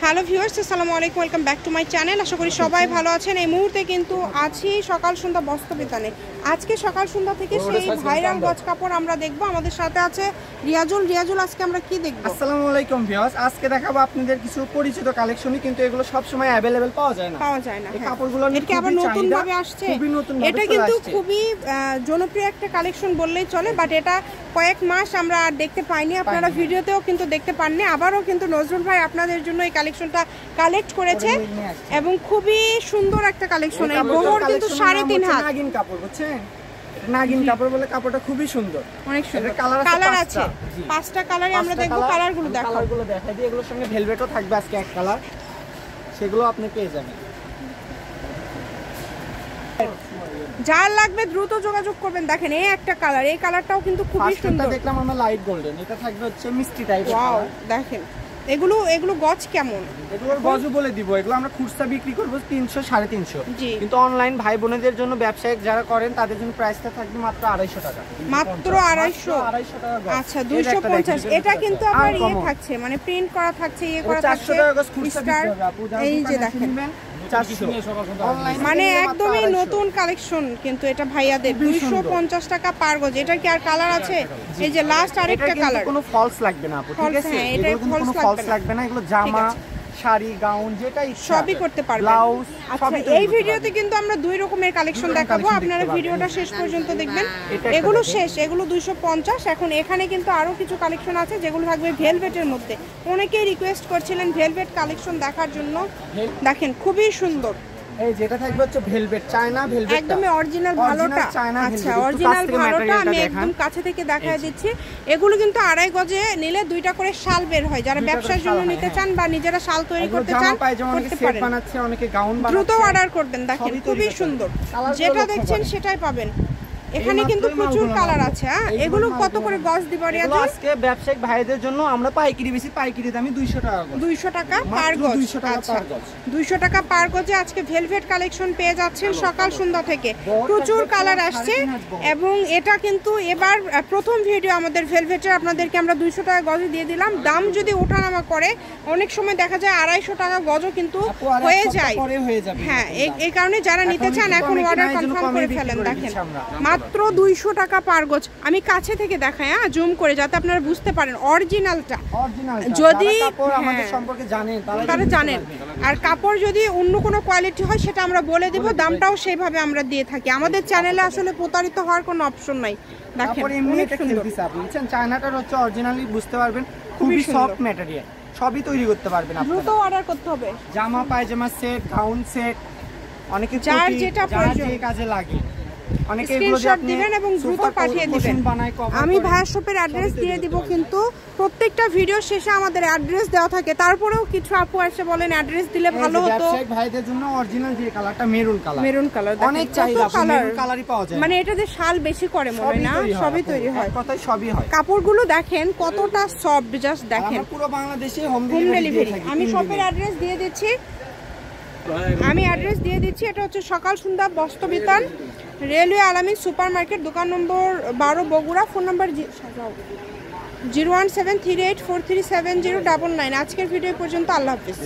Hello viewers, আসসালামু আলাইকুম, welcome back to my channel. আশা করি সবাই ভালো আছেন। এই মুহূর্তে কিন্তু আছি সকাল সন্ধ্যা বস্ত্রবিতানে। আজকে সকাল সন্ধ্যা থেকে সেই ভাইরাল গজ কাপড় আমরা দেখব। আমাদের সাথে আছে রিয়াজুল। আজকে আমরা কি দেখব? আসসালামু আলাইকুম ভিউয়ার্স, আজকে দেখাবো আপনাদের কিছু পরিচিত কালেকশনই, কিন্তু এগুলো সব সময় अवेलेबल পাওয়া যায় না। এই কাপড়গুলো এর কি আবার নতুন ভাবে আসছে? এটা কিন্তু খুবই জনপ্রিয় একটা কালেকশন বললেই চলে, বাট এটা কয়েক মাস আমরা আর দেখতে পাইনি। আপনারা ভিডিওতেও কিন্তু দেখতে পাননি। আবারও কিন্তু নজরুল ভাই আপনাদের জন্য এই কালেকশনটা কালেক্ট করেছে এবং খুবই সুন্দর একটা কালেকশন। এই বহর কিন্তু 3.5 হাত নাগিন কাপড়, বুঝছেন? নাগিন কাপড় বলে কাপড়টা খুবই সুন্দর, অনেক সুন্দর। কালার আছে 5টা কালারে আমরা দেখব। কালারগুলো দেখাই দিই। এগুলোর সঙ্গে ভেলভেটও থাকবে আজকে এক কালার, সেগুলো আপনি পেয়ে যাবেন। যার লাগবে দ্রুত যোগাযোগ করবেন। দেখেন এই একটা কালার, এই কালারটাও কিন্তু খুবই সুন্দর। দেখলাম আমরা লাইট গোল্ডেন, এটা থাকবে হচ্ছে মিষ্টি টাইপের। ওয়াও, দেখেন এগুলো গজ কেমন? এগুলোর গজও বলে দিব। এগুলো আমরা খুচরা বিক্রি করব 300 350, কিন্তু অনলাইন ভাই বোনেদের জন্য, ব্যবসায়িক যারা করেন তাদের জন্য প্রাইসটা থাকবে মাত্র 250 টাকা। মাত্র 250 টাকা গজ। আচ্ছা 250। এটা কিন্তু আবার থাকছে, মানে প্রিন্ট করা থাকছে, করা থাকছে। 400 টাকা গজ খুচরা বিক্রি হবে। এই যে দেখেন 400, মানে একদমই নতুন কালেকশন কিন্তু এটা ভাইয়াদের। 250 টাকা পার গজ। এটা কি আর কালার আছে? এই যে লাস্ট আরেকটা কালার। কোনো ফলস লাগবে না আপু, ঠিক আছে? এটা কোনো ফলস লাগবে না। এগুলো জামা, শাড়ি, গাউন যেটা ইচ্ছা সবই করতে পারবেন, ব্লাউজ সবই। এই ভিডিওতে কিন্তু আমরা দুই রকমের কালেকশন দেখাবো। আপনারা ভিডিওটা শেষ পর্যন্ত দেখবেন। এগুলো শেষ, এগুলো 250। এখন এখানে কিন্তু আরো কিছু কালেকশন আছে যেগুলো থাকবে ভেলভেটের মধ্যে। অনেকেই রিকোয়েস্ট করছিলেন ভেলভেট কালেকশন দেখার জন্য। দেখেন খুবই সুন্দর। এই যেটা থাকবে হচ্ছে ভেলভেট, চায়না ভেলভেট, একদমই অরিজিনাল ভালোটা। আচ্ছা অরিজিনাল ভালোটা আমি একদম কাছে থেকে দেখায় দিচ্ছি। এগুলো কিন্তু 2.5 গজে নিলে 2টা করে শাল বের হয়। যারা ব্যবসার জন্য নিতে চান বা নিজেরা শাল তৈরি করতে চান করতে পারেন। বানাচ্ছে অনেকে, গাউন বানাচ্ছে, দ্রুত অর্ডার করবেন। দেখেন খুবই সুন্দর, যেটা দেখছেন সেটাই পাবেন। এখানে কিন্তু প্রচুর কালার আছে। এগুলো কত করে গজ দিব রিয়াজুল? আজকে ব্যবসায়িক ভাইদের জন্য আমরা পাইকারি বেশি, পাইকারি দামে 200 টাকা গজ। 200 টাকা পার গজ। আচ্ছা 200 টাকা পার গজে আজকে ভেলভেট কালেকশন পেয়ে যাচ্ছেন সকাল সন্ধ্যা থেকে। প্রচুর কালার আসছে এবং এটা কিন্তু এবার প্রথম ভিডিও আমাদের ভেলভেটের। আপনাদেরকে আমরা 200 টাকা গজে দিয়ে দিলাম। দাম যদি ওঠানামা করে অনেক সময় দেখা যায় 250 টাকা গজও কিন্তু হয়ে যায়। হ্যাঁ, এই কারণে যারা নিতে চান এখন অর্ডার কনফার্ম করে ফেলেন। দেখেন মাত্র 200 টাকা পার গজ। আমি কাছে থেকে দেখাই, জুম করে, যাতে আপনারা বুঝতে পারেন অরিজিনালটা। যদি আমাদের সম্পর্কে জানেন তারা জানেন, আর কাপড় যদি অন্য কোনো কোয়ালিটি হয় সেটা আমরা বলে দেব, দামটাও সেইভাবে আমরা দিয়ে থাকি। আমাদের চ্যানেলে আসলে প্রতারিত হওয়ার কোনো অপশন নাই। দেখেন অনেক সুন্দর। বুঝছেন, চায়নাটার হচ্ছে অরিজিনালি বুঝতে পারবেন, খুবই সফট ম্যাটেরিয়াল, সবই তৈরি করতে পারবেন আপনারা। দ্রুত অর্ডার করতে হবে। জামা, পায়জামা সেট, গাউন সেট, অনেকে যার যেটা প্রয়োজন কাজে লাগে অনেকে স্ক্রিনশট দিবেন এবং দ্রুত পাঠিয়ে দিবেন। আমি ভাইয়ার শপের অ্যাড্রেস দিয়ে দিব, কিন্তু প্রত্যেকটা ভিডিও শেষে আমাদের অ্যাড্রেস দেওয়া থাকে। তারপরেও কিছু আপু এসে বলেন অ্যাড্রেস দিলে ভালো হতো। ব্যবসায়িক ভাইদের জন্য অরিজিনাল যে কালারটা মেরুন কালার, অনেক চাহিদা, মেরুন কালারই পাওয়া যায়। মানে এটাতে শাল বেশি করে মনে হয় না, সবই তৈরি হয়। কথাই সবই হয়। কাপড়গুলো দেখেন কতটা সফট, জাস্ট দেখেন। পুরো বাংলাদেশে হোম ডেলিভারি। আমি শপের অ্যাড্রেস দিয়ে দিচ্ছি। এটা হচ্ছে সকাল সন্ধ্যা বস্ত্রবিতান, রেলওয়ে আলামিন সুপার মার্কেট, দোকান নম্বর 12, বগুড়া। ফোন নম্বর 01738437099। আজকের ভিডিও পর্যন্ত। আল্লাহ হাফেজ।